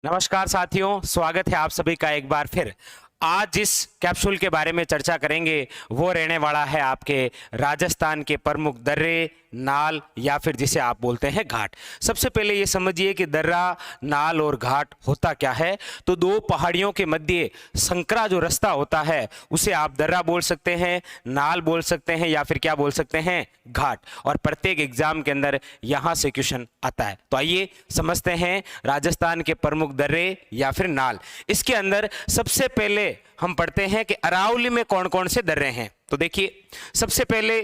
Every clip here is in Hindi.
नमस्कार साथियों, स्वागत है आप सभी का एक बार फिर। आज जिस कैप्सूल के बारे में चर्चा करेंगे वो रहने वाला है आपके राजस्थान के प्रमुख दर्रे, नाल या फिर जिसे आप बोलते हैं घाट। सबसे पहले ये समझिए कि दर्रा, नाल और घाट होता क्या है। तो दो पहाड़ियों के मध्य संकरा जो रास्ता होता है उसे आप दर्रा बोल सकते हैं, नाल बोल सकते हैं या फिर क्या बोल सकते हैं, घाट। और प्रत्येक एग्जाम के अंदर यहाँ से क्वेश्चन आता है। तो आइए समझते हैं राजस्थान के प्रमुख दर्रे या फिर नाल। इसके अंदर सबसे पहले हम पढ़ते हैं कि अरावली में कौन कौन से दर्रे हैं। तो देखिए, सबसे पहले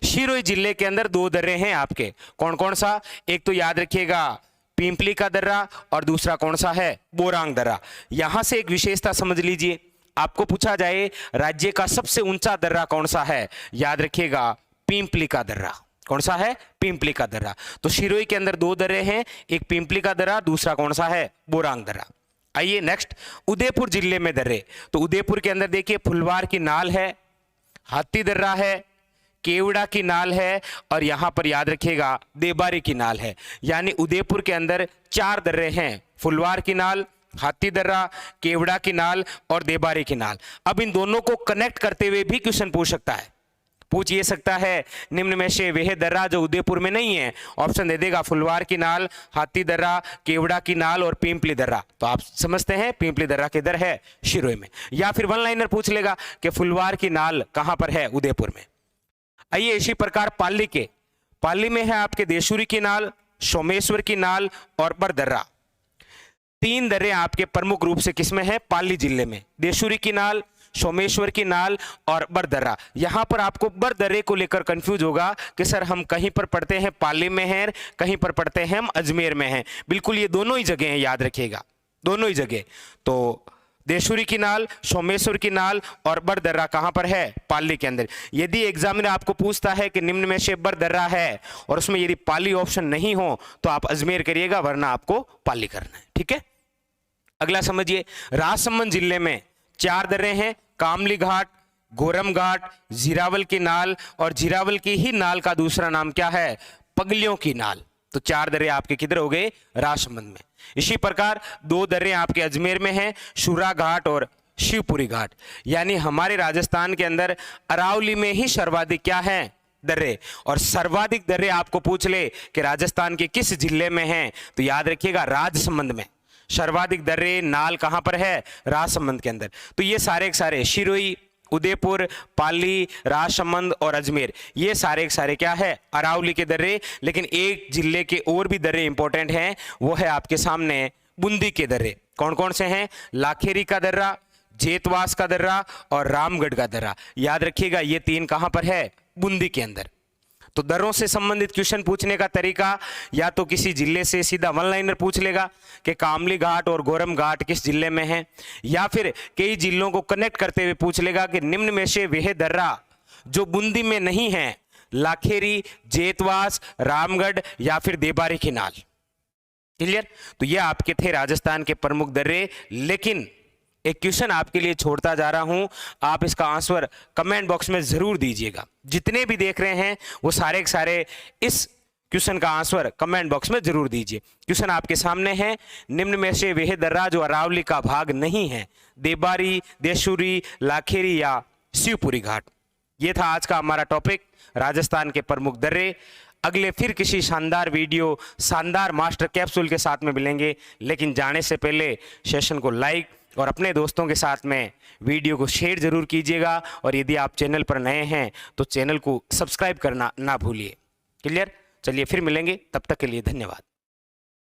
सिरोही जिले के अंदर दो दर्रे हैं आपके। कौन कौन सा? एक तो याद रखिएगा पिंपली का दर्रा और दूसरा कौन सा है, बोरांग दर्रा। यहां से एक विशेषता समझ लीजिए, आपको पूछा जाए राज्य का सबसे ऊंचा दर्रा कौन सा है, याद रखिएगा पिंपली का दर्रा। कौन सा है? पिंपली का दर्रा। तो सिरोही के अंदर दो दर्रे हैं, एक पिंपली का दर्रा, दूसरा कौन सा है, बोरांग दर्रा। आइए नेक्स्ट, उदयपुर जिले में दर्रे। तो उदयपुर के अंदर देखिए फुलवार की नाल है, हाथी दर्रा है, केवड़ा की नाल है और यहां पर याद रखिएगा देबारी की नाल है। यानी उदयपुर के अंदर चार दर्रे हैं, फुलवार की नाल, हाथी दर्रा, केवड़ा की नाल और देबारी की नाल। अब इन दोनों को कनेक्ट करते हुए भी क्वेश्चन पूछ सकता है। पूछ ये सकता है निम्न में से वह दर्रा जो उदयपुर में नहीं है, ऑप्शन दे देगा फुलवार की नाल, हाथी दर्रा, केवड़ा की नाल और पिंपली दर्रा। तो आप समझते हैं पिंपली दर्रा किधर है, सिरोही में। या फिर वन लाइनर पूछ लेगा कि फुलवार की नाल कहां पर है, उदयपुर में। आइए इसी प्रकार पाली में है आपके देशूरी की नाल, सोमेश्वर की नाल और बरदर्रा। तीन दर्रे आपके प्रमुख रूप से किसमें है, पाली जिले में। देशूरी की नाल, सोमेश्वर की नाल और बरदर्रा। यहां पर आपको बरदर्रे को लेकर कंफ्यूज होगा कि सर हम कहीं पर पढ़ते हैं पाली में है, कहीं पर पढ़ते हैं हम अजमेर में हैं। बिल्कुल ये दोनों ही जगह हैं, याद रखिएगा दोनों ही जगह। तो देशूरी की नाल, सोमेश्वर की नाल और बरदर्रा कहां पर है, पाली के अंदर। यदि एग्जामिनर आपको पूछता है कि निम्न में से बरदर्रा है और उसमें यदि पाली ऑप्शन नहीं हो तो आप अजमेर करिएगा, वरना आपको पाली करना है। ठीक है, अगला समझिए, राजसमंद जिले में चार दर्रे हैं, कामली घाट, गोरम घाट, जीरावल की नाल और जीरावल की ही नाल का दूसरा नाम क्या है, पगलियों की नाल। तो चार दर्रे आपके किधर हो गए, राजसमंद में। इसी प्रकार दो दर्रे आपके अजमेर में हैं, शुरा घाट और शिवपुरी घाट। यानी हमारे राजस्थान के अंदर अरावली में ही सर्वाधिक क्या है, दर्रे। और सर्वाधिक दर्रे आपको पूछ ले कि राजस्थान के किस जिले में हैं, तो याद रखिएगा राजसमंद में। सर्वाधिक दर्रे नाल कहां पर है, राजसमंद के अंदर। तो ये सारे के सारे सिरोही, उदयपुर, पाली, राजसमंद और अजमेर, ये सारे के सारे क्या है, अरावली के दर्रे। लेकिन एक जिले के और भी दर्रे इंपॉर्टेंट हैं, वो है आपके सामने बूंदी के दर्रे। कौन कौन से हैं, लाखेरी का दर्रा, जेतवास का दर्रा और रामगढ़ का दर्रा। याद रखिएगा ये तीन कहां पर है, बूंदी के अंदर। तो दर्रों से संबंधित क्वेश्चन पूछने का तरीका या तो किसी जिले से सीधा वन लाइनर पूछ लेगा कि कामली घाट और गोरम घाट किस जिले में है, या फिर कई जिलों को कनेक्ट करते हुए पूछ लेगा कि निम्न में से वह दर्रा जो बूंदी में नहीं है, लाखेरी, जेतवास, रामगढ़ या फिर देबारी की नाल। क्लियर? तो ये आपके थे राजस्थान के प्रमुख दर्रे। लेकिन एक क्वेश्चन आपके लिए छोड़ता जा रहा हूं, आप इसका आंसर कमेंट बॉक्स में जरूर दीजिएगा। जितने भी देख रहे हैं वो सारे के सारे इस क्वेश्चन का आंसर कमेंट बॉक्स में जरूर दीजिए। क्वेश्चन आपके सामने है, निम्न में से वह दर्रा जो अरावली का भाग नहीं है, देबारी, देशूरी, लाखेरी या शिवपुरी घाट। ये था आज का हमारा टॉपिक, राजस्थान के प्रमुख दर्रे। अगले फिर किसी शानदार वीडियो, शानदार मास्टर कैप्सूल के साथ में मिलेंगे। लेकिन जाने से पहले सेशन को लाइक और अपने दोस्तों के साथ में वीडियो को शेयर जरूर कीजिएगा। और यदि आप चैनल पर नए हैं तो चैनल को सब्सक्राइब करना ना भूलिए। क्लियर? चलिए फिर मिलेंगे, तब तक के लिए धन्यवाद।